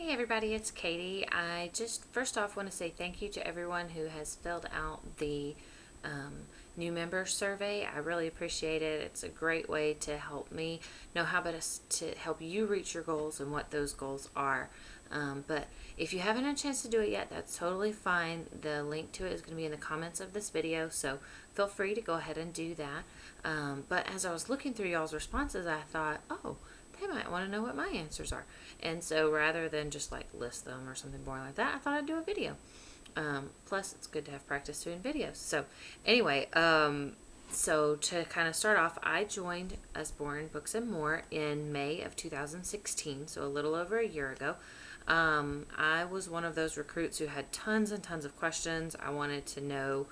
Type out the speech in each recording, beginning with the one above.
Hey everybody, it's Katie. I just first off want to say thank you to everyone who has filled out the um, new member survey. I really appreciate it. It's a great way to help me know how best to help you reach your goals and what those goals are. But if you haven't had a chance to do it yet, that's totally fine. The link to it is going to be in the comments of this video, so feel free to go ahead and do that. But as I was looking through y'all's responses, I thought, oh, they might want to know what my answers are. And so rather than just like list them or something boring like that, I thought I'd do a video. Plus, it's good to have practice doing videos. So anyway, so to kind of start off, I joined Usborne Books and More in May of 2016, so a little over a year ago. I was one of those recruits who had tons and tons of questions. I wanted to know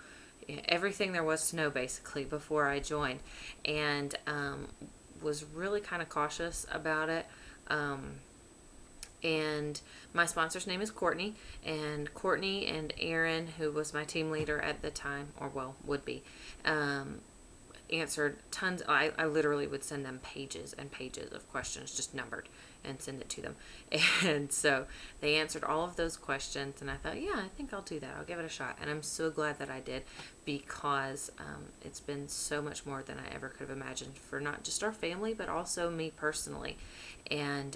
everything there was to know basically before I joined, and was really kind of cautious about it. And my sponsor's name is Courtney, and Courtney and Aaron, who was my team leader at the time, or well, would be, answered tons. I literally would send them pages and pages of questions just numbered and send it to them. And so they answered all of those questions, and I thought, yeah, I think I'll do that. I'll give it a shot. And I'm so glad that I did, because it's been so much more than I ever could have imagined for not just our family, but also me personally. And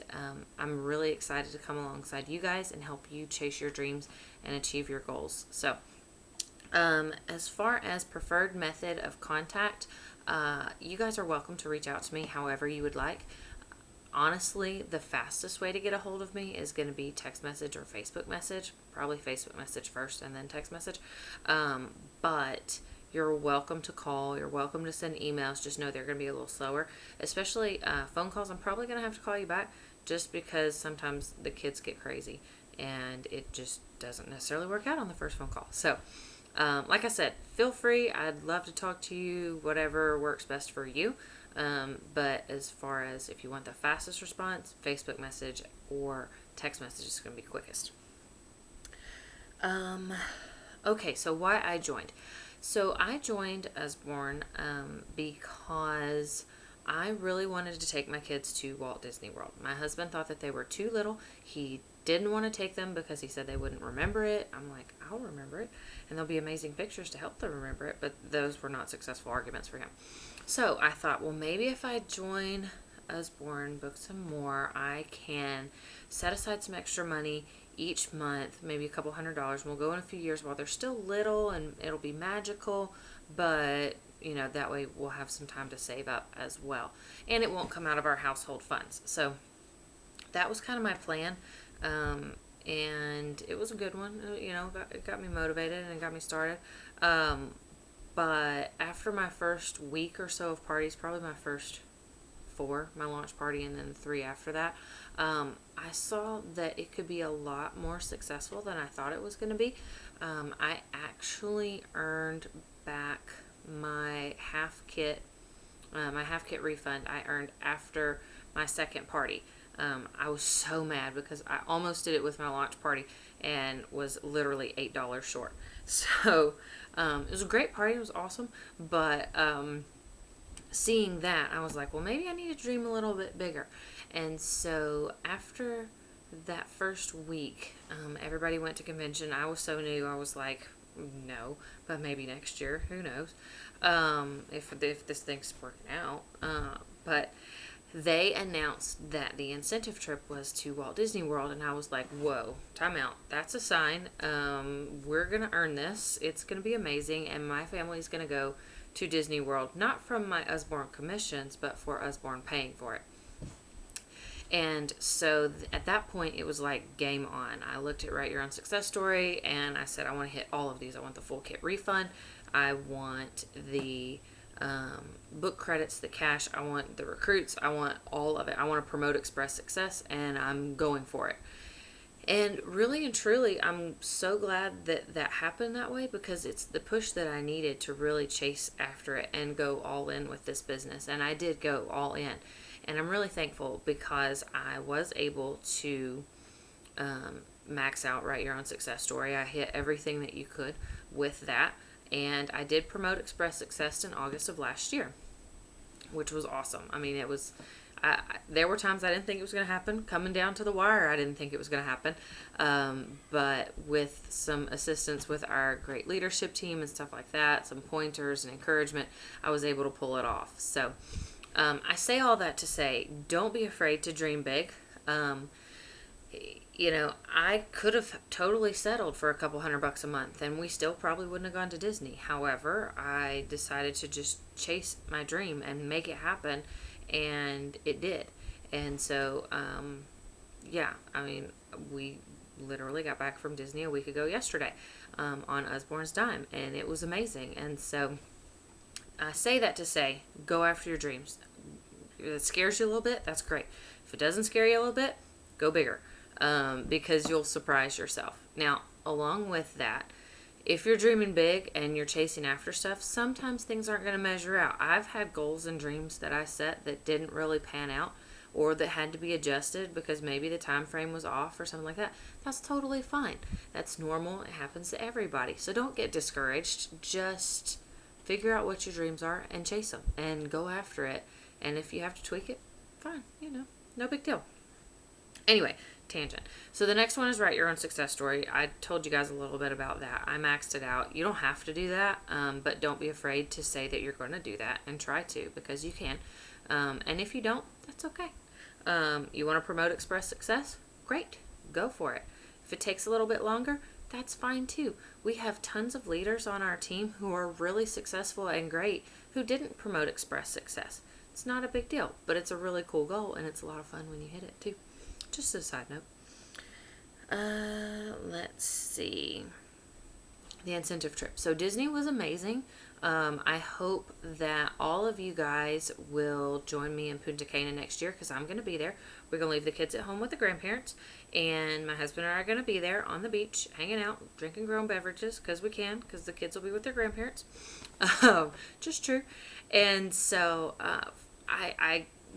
I'm really excited to come alongside you guys and help you chase your dreams and achieve your goals. So as far as preferred method of contact, you guys are welcome to reach out to me however you would like. Honestly, the fastest way to get a hold of me is going to be text message or Facebook message. Probably Facebook message first and then text message. But you're welcome to call. You're welcome to send emails. Just know they're going to be a little slower. Especially phone calls. I'm probably going to have to call you back just because sometimes the kids get crazy and it just doesn't necessarily work out on the first phone call. So, like I said, feel free. I'd love to talk to you, whatever works best for you. But as far as if you want the fastest response, Facebook message or text message is going to be quickest. Okay, so why I joined. So I joined Usborne because I really wanted to take my kids to Walt Disney World. My husband thought that they were too little. He didn't want to take them because he said they wouldn't remember it. I'm like, I'll remember it, and there'll be amazing pictures to help them remember it, but those were not successful arguments for him. So I thought, well, maybe if I join Usborne Books and More, I can set aside some extra money each month, maybe a couple $100s. We'll go in a few years while they're still little, and it'll be magical, but that way we'll have some time to save up as well, and it won't come out of our household funds. So that was kind of my plan, and it was a good one. It got me motivated and it got me started. But after my first week or so of parties, probably my first 4, my launch party and then 3 after that, I saw that it could be a lot more successful than I thought it was going to be. I actually earned back my half kit refund I earned after my second party. I was so mad because I almost did it with my launch party and was literally $8 short. So it was a great party. It was awesome. But seeing that, I was like, well, maybe I need to dream a little bit bigger. And so after that first week, everybody went to convention. I was so new. I was like, no, but maybe next year. Who knows? If this thing's working out. But they announced that the incentive trip was to Walt Disney World, and I was like, whoa, time out. That's a sign. We're going to earn this. It's going to be amazing, and my family's going to go to Disney World, not from my Usborne commissions, but for Usborne paying for it. And so at that point, it was like game on. I looked at Write Your Own Success Story, and I said, I want to hit all of these. I want the full kit refund. I want the book credits, the cash. I want the recruits. I want all of it. I want to promote Express Success, and I'm going for it. And really and truly, I'm so glad that that happened that way, because it's the push that I needed to really chase after it and go all in with this business. And I did go all in. And I'm really thankful because I was able to max out Write Your Own Success Story. I hit everything that you could with that. And I did promote Express Success in August of last year, which was awesome. I mean, There were times I didn't think it was going to happen. Coming down to the wire, I didn't think it was going to happen. But with some assistance with our great leadership team and stuff like that, some pointers and encouragement, I was able to pull it off. So I say all that to say, don't be afraid to dream big. I could have totally settled for a couple $100 a month and we still probably wouldn't have gone to Disney. However, I decided to just chase my dream and make it happen, and it did. And so, we literally got back from Disney a week ago yesterday on Usborne's dime, and it was amazing. And so, I say that to say, go after your dreams. If it scares you a little bit, that's great. If it doesn't scare you a little bit, go bigger. Because you'll surprise yourself. Now, along with that, if you're dreaming big and you're chasing after stuff, sometimes things aren't going to measure out. I've had goals and dreams that I set that didn't really pan out, or that had to be adjusted because maybe the time frame was off or something like that. That's totally fine. That's normal. It happens to everybody. So don't get discouraged. Just figure out what your dreams are and chase them and go after it. And if you have to tweak it, fine. No big deal. Anyway, tangent. So the next one is write your own success story. I told you guys a little bit about that. I maxed it out. You don't have to do that, but don't be afraid to say that you're going to do that and try to, because you can. And if you don't, that's okay. You want to promote Express Success? Great. Go for it. If it takes a little bit longer, that's fine too. We have tons of leaders on our team who are really successful and great who didn't promote Express Success. It's not a big deal, but it's a really cool goal, and it's a lot of fun when you hit it too. Just a side note. Let's see. The incentive trip. So Disney was amazing. I hope that all of you guys will join me in Punta Cana next year, because I'm going to be there. We're going to leave the kids at home with the grandparents, and my husband and I are going to be there on the beach, hanging out, drinking grown beverages, because we can, because the kids will be with their grandparents. Just true. And so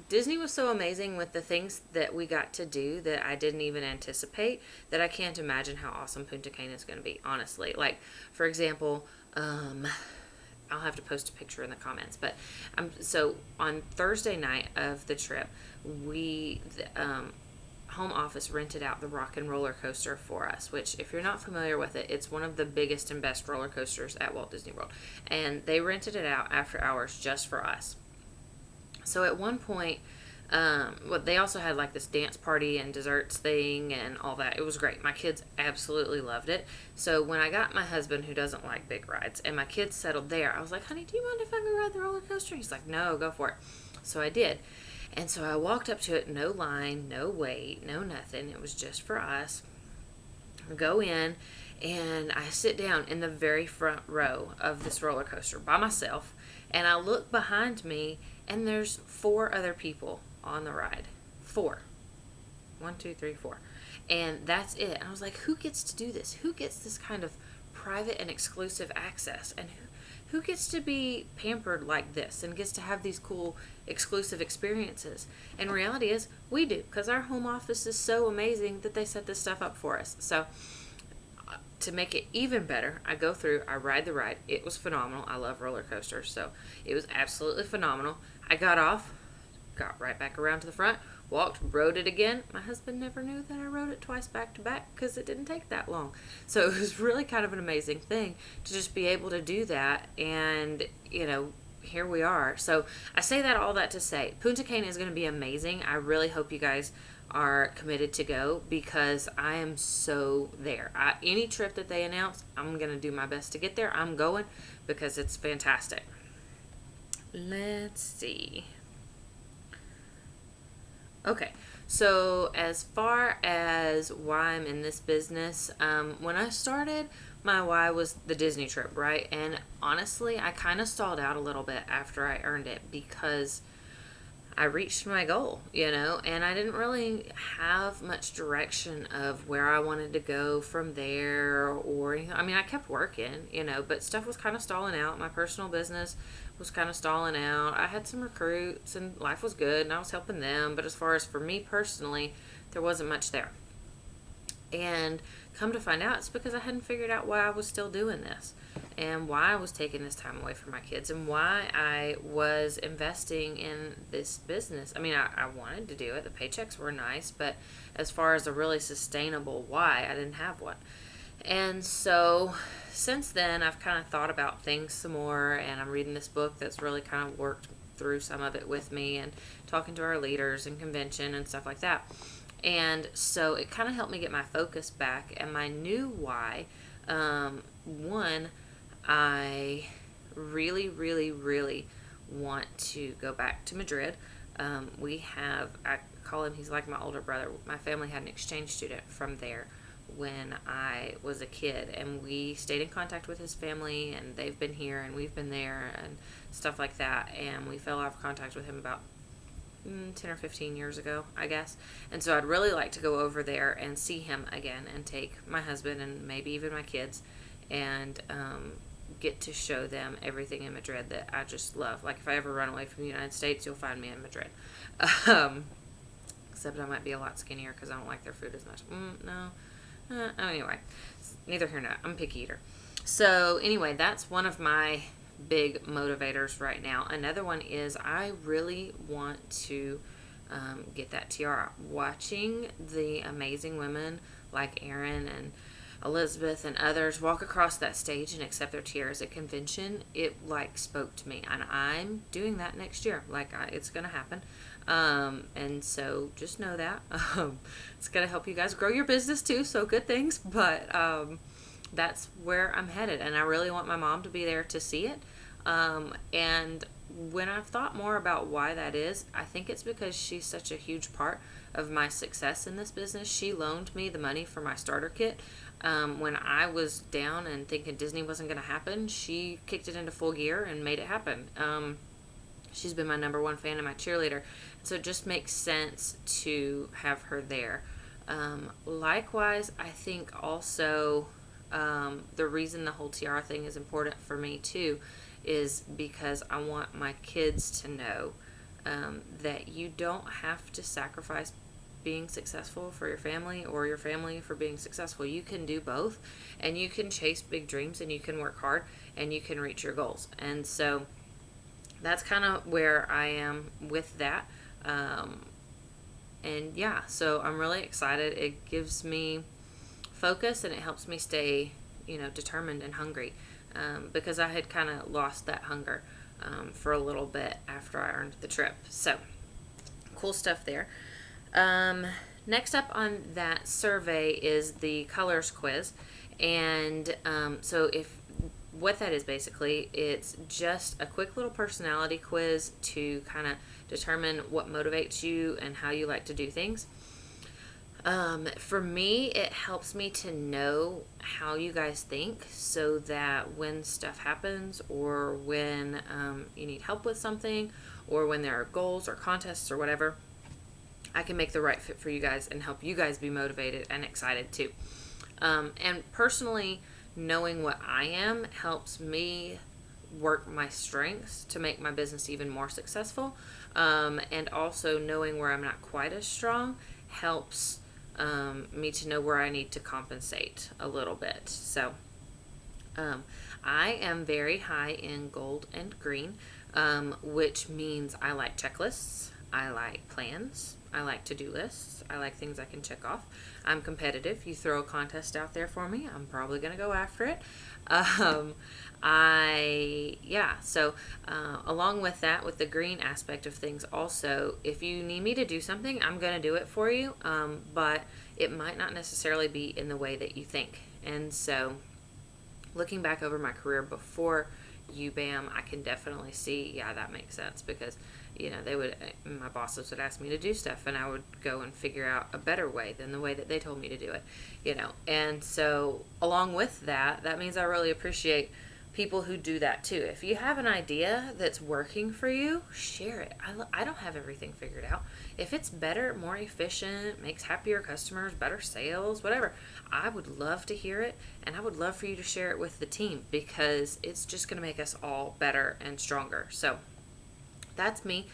Disney was so amazing with the things that we got to do that I didn't even anticipate, that I can't imagine how awesome Punta Cana is going to be, honestly. Like, for example, I'll have to post a picture in the comments, but so on Thursday night of the trip, the home office rented out the Rock and Roller Coaster for us, which, if you're not familiar with it, it's one of the biggest and best roller coasters at Walt Disney World, and they rented it out after hours just for us. So at one point, they also had like this dance party and desserts thing and all that. It was great. My kids absolutely loved it. So when I got my husband, who doesn't like big rides, and my kids settled there, I was like, honey, do you mind if I go ride the roller coaster? He's like, no, go for it. So I did. And so I walked up to it, no line, no wait, no nothing. It was just for us. I go in, and I sit down in the very front row of this roller coaster by myself, and I look behind me, and there's 4 other people on the ride. 4. 1, 2, 3, 4. And that's it. And I was like, who gets to do this? Who gets this kind of private and exclusive access? And who gets to be pampered like this and gets to have these cool exclusive experiences? And reality is, we do, because our home office is so amazing that they set this stuff up for us. So to make it even better, I go through, I ride the ride. It was phenomenal. I love roller coasters, so it was absolutely phenomenal. I got off, got right back around to the front, walked, rode it again. My husband never knew that I rode it twice back to back, because it didn't take that long. So it was really kind of an amazing thing to just be able to do that, and here we are. So I say that all that to say, Punta Cana is going to be amazing. I really hope you guys are committed to go, because I am so there. Any trip that they announce, I'm going to do my best to get there. I'm going because it's fantastic. Let's see. Okay, so as far as why I'm in this business, when I started, my why was the Disney trip, right? And honestly, I kind of stalled out a little bit after I earned it, because I reached my goal, and I didn't really have much direction of where I wanted to go from there or anything. I mean, I kept working, but stuff was kind of stalling out. My personal business was kind of stalling out. I had some recruits and life was good and I was helping them. But as far as for me personally, there wasn't much there. And come to find out, it's because I hadn't figured out why I was still doing this. and why I was taking this time away from my kids and why I was investing in this business. I mean, I wanted to do it. The paychecks were nice, but as far as a really sustainable why, I didn't have one. And so since then, I've kind of thought about things some more, and I'm reading this book that's really kind of worked through some of it with me and talking to our leaders and convention and stuff like that. And so it kind of helped me get my focus back and my new why. One, I really, really, really want to go back to Madrid. I call him, he's like my older brother. My family had an exchange student from there when I was a kid, and we stayed in contact with his family, and they've been here and we've been there and stuff like that. And we fell out of contact with him about 10 or 15 years ago, I guess. And so I'd really like to go over there and see him again and take my husband and maybe even my kids and get to show them everything in Madrid that I just love. Like, if I ever run away from the United States, you'll find me in Madrid. Except I might be a lot skinnier because I don't like their food as much. No. Anyway, neither here nor there. I'm a picky eater. So anyway, that's one of my big motivators right now. Another one is I really want to get that tiara. Watching the amazing women like Erin and Elizabeth and others walk across that stage and accept their tiaras at convention, it like spoke to me, and I'm doing that next year. It's gonna happen. And so just know that it's gonna help you guys grow your business too, so good things. But that's where I'm headed, and I really want my mom to be there to see it. And when I've thought more about why that is, I think it's because she's such a huge part of my success in this business. She loaned me the money for my starter kit. When I was down and thinking Disney wasn't going to happen, she kicked it into full gear and made it happen. She's been my number one fan and my cheerleader. So it just makes sense to have her there. Likewise, I think also the reason the whole tiara thing is important for me too is because I want my kids to know that you don't have to sacrifice being successful for your family or your family for being successful. You can do both, and you can chase big dreams, and you can work hard, and you can reach your goals. And so that's kind of where I am with that. And yeah, so I'm really excited. It gives me focus, and it helps me stay, determined and hungry, because I had kind of lost that hunger for a little bit after I earned the trip. So cool stuff there. Next up on that survey is the colors quiz. And so what that is basically, it's just a quick little personality quiz to kind of determine what motivates you and how you like to do things. For me, it helps me to know how you guys think, so that when stuff happens, or when you need help with something, or when there are goals or contests or whatever, I can make the right fit for you guys and help you guys be motivated and excited too. And personally, knowing what I am helps me work my strengths to make my business even more successful. And also knowing where I'm not quite as strong helps me to know where I need to compensate a little bit. So I am very high in gold and green, which means I like checklists, I like plans, I like to-do lists, I like things I can check off. I'm competitive. You throw a contest out there for me, I'm probably going to go after it. So along with that, with the green aspect of things also, if you need me to do something, I'm going to do it for you, but it might not necessarily be in the way that you think. And so looking back over my career before UBAM, I can definitely see, yeah, that makes sense, because my bosses would ask me to do stuff, and I would go and figure out a better way than the way that they told me to do it, And so along with that, that means I really appreciate people who do that too. If you have an idea that's working for you, share it. I don't have everything figured out. If it's better, more efficient, makes happier customers, better sales, whatever, I would love to hear it, and I would love for you to share it with the team, because it's just going to make us all better and stronger. So that's me.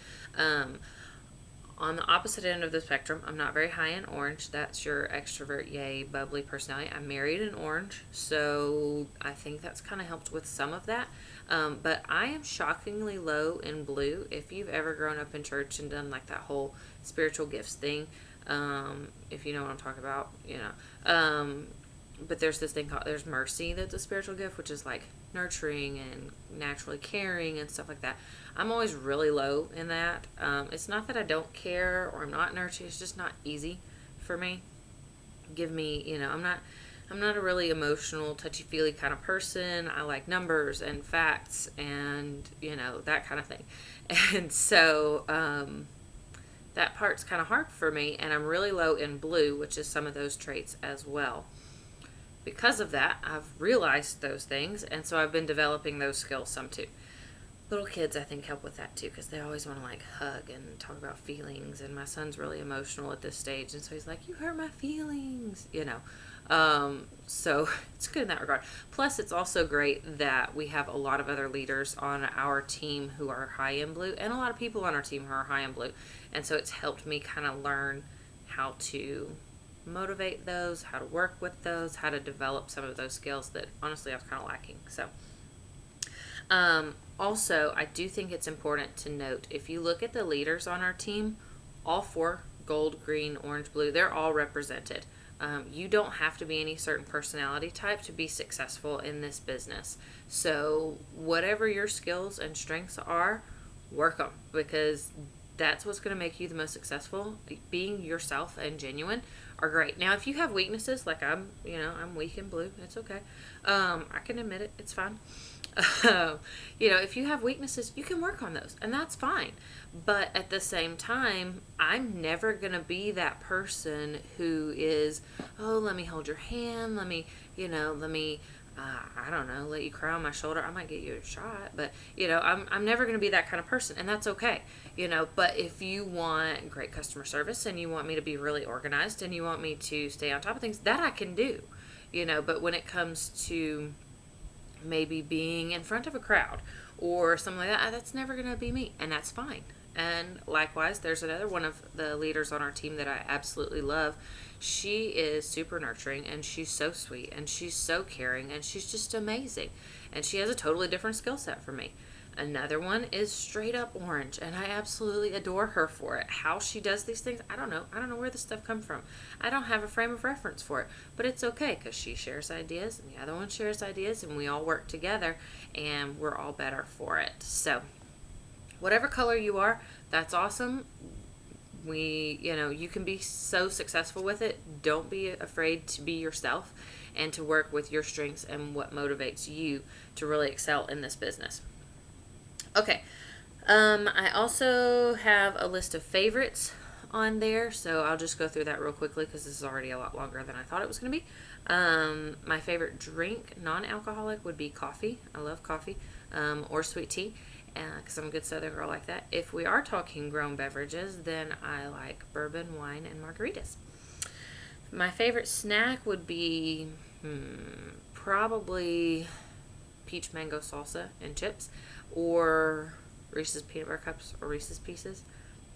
On the opposite end of the spectrum, I'm not very high in orange. That's your extrovert, yay, bubbly personality. I'm married in orange, so I think that's kind of helped with some of that. But I am shockingly low in blue. If you've ever grown up in church and done like that whole spiritual gifts thing, if you know what I'm talking about, but there's this thing called, there's mercy, that's a spiritual gift, which is like nurturing and naturally caring and stuff like that. I'm always really low in that. It's not that I don't care or I'm not nurturing, it's just not easy for me. Give me, I'm not a really emotional, touchy-feely kind of person. I like numbers and facts and, that kind of thing. And so that part's kind of hard for me, and I'm really low in blue, which is some of those traits as well. Because of that, I've realized those things, and so I've been developing those skills some too. Little kids, I think, help with that too, because they always want to like hug and talk about feelings, and my son's really emotional at this stage, and so he's like, you hurt my feelings, so it's good in that regard. Plus, it's also great that we have a lot of other leaders on our team who are high in blue, and a lot of people on our team who are high in blue, and so it's helped me kind of learn how to motivate those, how to work with those, how to develop some of those skills that honestly I was kind of lacking. So also, I do think it's important to note, if you look at the leaders on our team, all four, gold, green, orange, blue, they're all represented. You don't have to be any certain personality type to be successful in this business. So whatever your skills and strengths are, work them, because that's what's going to make you the most successful. Being yourself and genuine are great. Now, if you have weaknesses, like I'm weak in blue, it's okay. I can admit it. It's fine. If you have weaknesses, you can work on those, and that's fine. But at the same time, I'm never going to be that person who is, oh, let me hold your hand. Let me, I don't know, let you cry on my shoulder. I might get you a shot, but, I'm never going to be that kind of person, and that's okay. But if you want great customer service and you want me to be really organized and you want me to stay on top of things, that I can do, but when it comes to maybe being in front of a crowd or something like that, that's never going to be me, and that's fine. And likewise, there's another one of the leaders on our team that I absolutely love. She is super nurturing, and she's so sweet, and she's so caring, and she's just amazing. And she has a totally different skill set from me. Another one is straight up orange, and I absolutely adore her for it. How she does these things, I don't know. I don't know where this stuff comes from. I don't have a frame of reference for it, but it's okay, because she shares ideas, and the other one shares ideas, and we all work together, and we're all better for it. So whatever color you are, that's awesome. You can be so successful with it. Don't be afraid to be yourself and to work with your strengths and what motivates you to really excel in this business. Okay. I also have a list of favorites on there, so I'll just go through that real quickly because this is already a lot longer than I thought it was going to be. My favorite drink, non-alcoholic, would be coffee. I love coffee, or sweet tea, because I'm a good Southern girl like that. If we are talking grown beverages, then I like bourbon, wine, and margaritas. My favorite snack would be probably peach mango salsa and chips, or Reese's peanut butter cups or Reese's Pieces.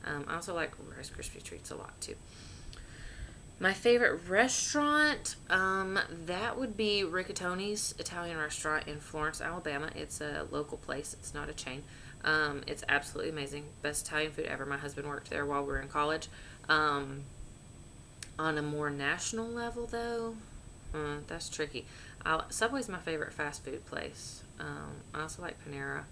I also like Rice Krispie treats a lot too. My favorite restaurant, that would be Riccatoni's Italian restaurant in Florence, Alabama. It's a local place. It's not a chain. It's absolutely amazing. Best Italian food ever. My husband worked there while we were in college. On a more national level, though, that's tricky. Subway's my favorite fast food place. I also like Panera.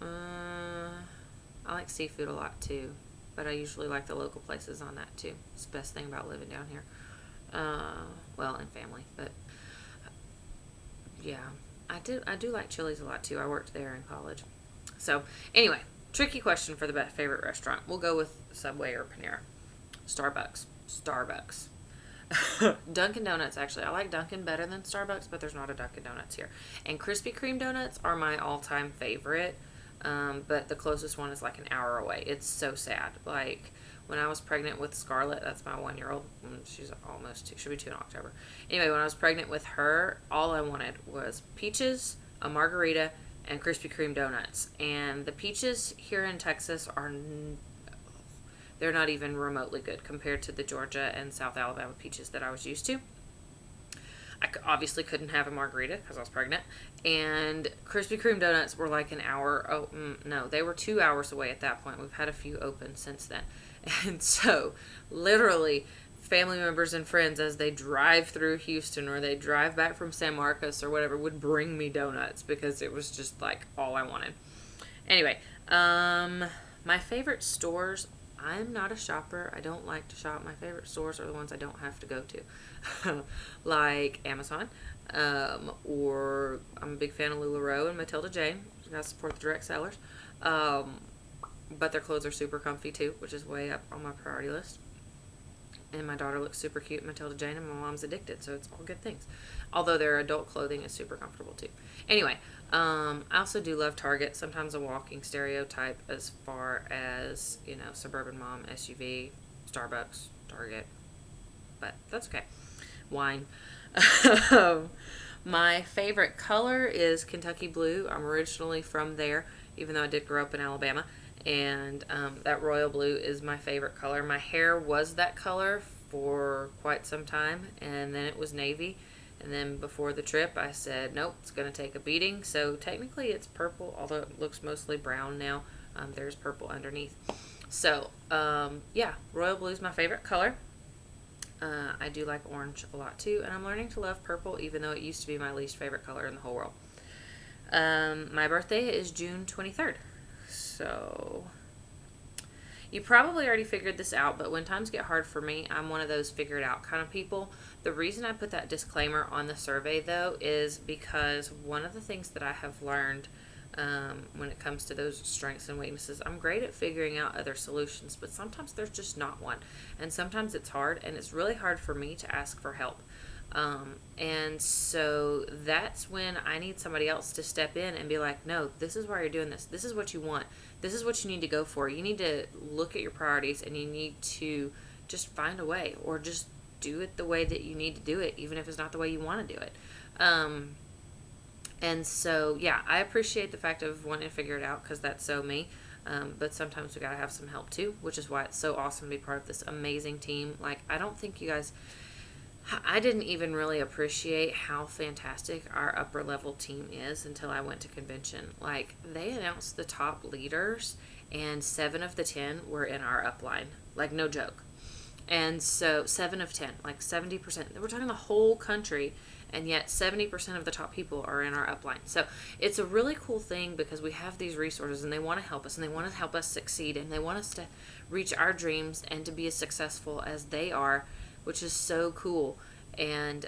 I like seafood a lot, too. But I usually like the local places on that too. It's the best thing about living down here. And family, but yeah, I do like Chili's a lot too. I worked there in college. So anyway, tricky question for the favorite restaurant. We'll go with Subway or Panera. Starbucks. Dunkin' Donuts, actually. I like Dunkin' better than Starbucks, but there's not a Dunkin' Donuts here. And Krispy Kreme donuts are my all-time favorite. But the closest one is like an hour away. It's so sad. Like, when I was pregnant with Scarlett, that's my 1-year-old. She's almost 2. She'll be 2 in October. Anyway, when I was pregnant with her, all I wanted was peaches, a margarita, and Krispy Kreme donuts. And the peaches here in Texas They're not even remotely good compared to the Georgia and South Alabama peaches that I was used to. I obviously couldn't have a margarita because I was pregnant. And Krispy Kreme donuts were like an hour. Oh, no, they were 2 hours away at that point. We've had a few open since then. And so, literally, family members and friends, as they drive through Houston or they drive back from San Marcos or whatever, would bring me donuts because it was just like all I wanted. Anyway, my favorite stores. I'm not a shopper. I don't like to shop. My favorite stores are the ones I don't have to go to. Like Amazon. Or I'm a big fan of LuLaRoe and Matilda Jane. You gotta support the direct sellers. But their clothes are super comfy too, which is way up on my priority list. And my daughter looks super cute in Matilda Jane, and my mom's addicted, so it's all good things. Although their adult clothing is super comfortable too. Anyway, I also do love Target. Sometimes a walking stereotype as far as, suburban mom, SUV, Starbucks, Target. But that's okay. Wine. My favorite color is Kentucky Blue. I'm originally from there, even though I did grow up in Alabama. And that royal blue is my favorite color. My hair was that color for quite some time, and then it was navy. And then before the trip, I said, nope, it's going to take a beating. So technically it's purple, although it looks mostly brown now. There's purple underneath. So, yeah, royal blue is my favorite color. I do like orange a lot too, and I'm learning to love purple, even though it used to be my least favorite color in the whole world. My birthday is June 23rd. So, you probably already figured this out, but when times get hard for me, I'm one of those figure it out kind of people. The reason I put that disclaimer on the survey, though, is because one of the things that I have learned when it comes to those strengths and weaknesses, I'm great at figuring out other solutions, but sometimes there's just not one. And sometimes it's hard, and it's really hard for me to ask for help. And so that's when I need somebody else to step in and be like, no, this is why you're doing this. This is what you want. This is what you need to go for. You need to look at your priorities, and you need to just find a way, or just do it the way that you need to do it, even if it's not the way you want to do it. And so, yeah, I appreciate the fact of wanting to figure it out, because that's so me. But sometimes we got to have some help too, which is why it's so awesome to be part of this amazing team. Like, I don't think you guys, I didn't even really appreciate how fantastic our upper level team is until I went to convention. Like, they announced the top leaders, and 7 of the 10 were in our upline. Like, no joke. And so 7 of 10, like 70%. We're talking the whole country, and yet 70% of the top people are in our upline. So it's a really cool thing, because we have these resources, and they want to help us, and they want to help us succeed, and they want us to reach our dreams and to be as successful as they are, which is so cool. And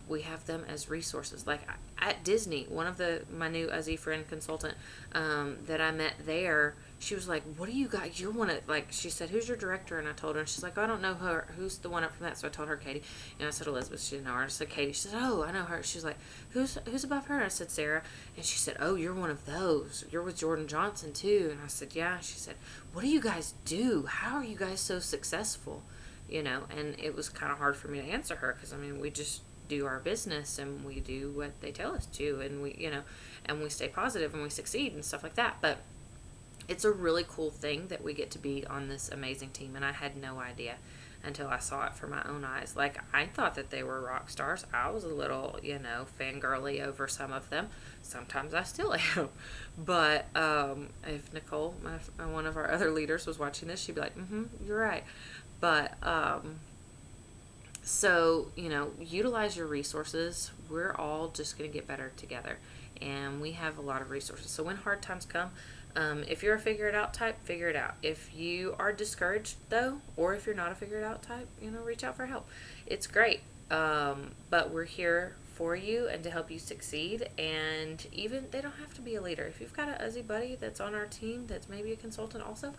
we have them as resources. Like at Disney, one of my new Aussie friend consultant that I met there, she was like, what do you got? You're one of, like, she said, who's your director? And I told her, and she's like, I don't know her. Who's the one up from that? So I told her Katie. And I said Elizabeth. She didn't know her. I said Katie. She said, oh, I know her. She's like, who's above her? And I said Sarah. And she said, oh, you're one of those. You're with Jordan Johnson too. And I said, yeah. She said, what do you guys do? How are you guys so successful? And it was kind of hard for me to answer her, because, I mean, we just do our business, and we do what they tell us to, and and we stay positive, and we succeed and stuff like that. But it's a really cool thing that we get to be on this amazing team, and I had no idea until I saw it for my own eyes. Like, I thought that they were rock stars. I was a little, fangirly over some of them. Sometimes I still am. But if Nicole, one of our other leaders, was watching this, she'd be like, you're right. But, so, utilize your resources. We're all just going to get better together. And we have a lot of resources. So when hard times come, if you're a figure it out type, figure it out. If you are discouraged, though, or if you're not a figure it out type, reach out for help. It's great. But we're here for you and to help you succeed. And even, they don't have to be a leader. If you've got an Aussie buddy that's on our team that's maybe a consultant also,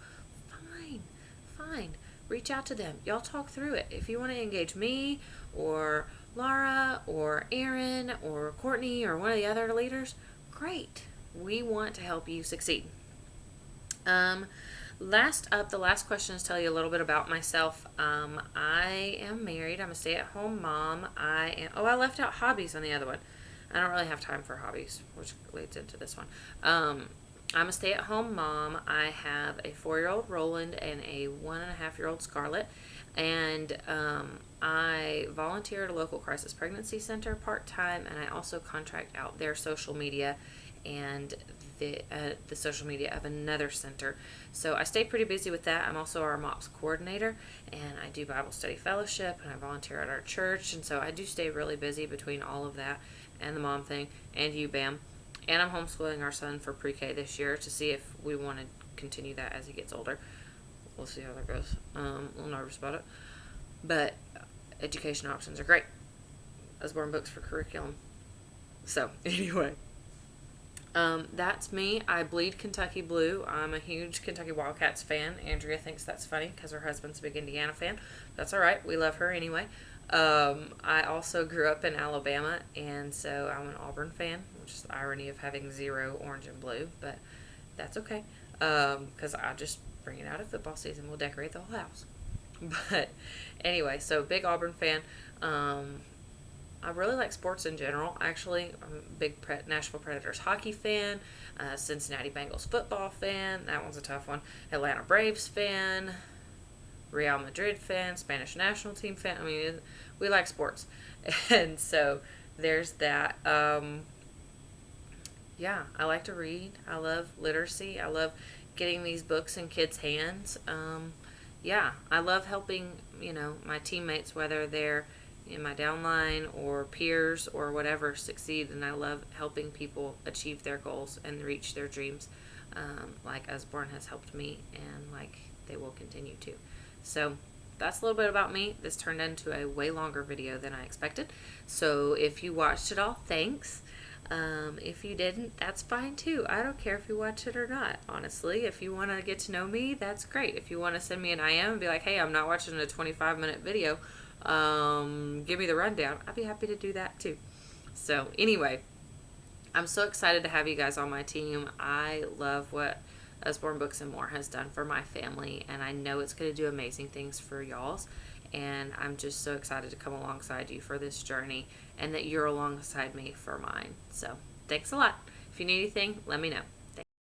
fine. Reach out to them. Y'all talk through it. If you want to engage me or Laura or Aaron or Courtney or one of the other leaders, great. We want to help you succeed. Last up, the last question is tell you a little bit about myself. I am married. I'm a stay-at-home mom. I left out hobbies on the other one. I don't really have time for hobbies, which leads into this one. I'm a stay-at-home mom. I have a 4-year-old Roland and a 1.5-year-old Scarlett, and I volunteer at a local crisis pregnancy center part-time, and I also contract out their social media and the social media of another center. So I stay pretty busy with that. I'm also our MOPS coordinator, and I do Bible study fellowship, and I volunteer at our church, and so I do stay really busy between all of that and the mom thing and UBAM. And I'm homeschooling our son for pre-K this year to see if we want to continue that as he gets older. We'll see how that goes. A little nervous about it. But education options are great. Usborne Books for curriculum. So, anyway. That's me. I bleed Kentucky blue. I'm a huge Kentucky Wildcats fan. Andrea thinks that's funny because her husband's a big Indiana fan. That's alright. We love her anyway. I also grew up in Alabama, and so I'm an Auburn fan, which is the irony of having 0 orange and blue, but that's okay. Because I just bring it out at football season. We'll decorate the whole house. But anyway, so big Auburn fan. I really like sports in general, actually. I'm a big Nashville Predators hockey fan, Cincinnati Bengals football fan. That one's a tough one. Atlanta Braves fan, Real Madrid fan, Spanish national team fan. I mean, we like sports. And so there's that. Yeah, I like to read. I love literacy. I love getting these books in kids' hands. Yeah, I love helping, my teammates, whether they're in my downline or peers or whatever, succeed. And I love helping people achieve their goals and reach their dreams, like Usborne has helped me, and like they will continue to. So that's a little bit about me. This turned into a way longer video than I expected. So if you watched it all, thanks. If you didn't, that's fine too. I don't care if you watch it or not, honestly. If you want to get to know me, that's great. If you want to send me an IM and be like, hey, I'm not watching a 25-minute video, give me the rundown, I'd be happy to do that too. So anyway, I'm so excited to have you guys on my team. I love what Usborne Books and More has done for my family, and I know it's going to do amazing things for y'all's, and I'm just so excited to come alongside you for this journey, and that you're alongside me for mine. So thanks a lot. If you need anything, let me know.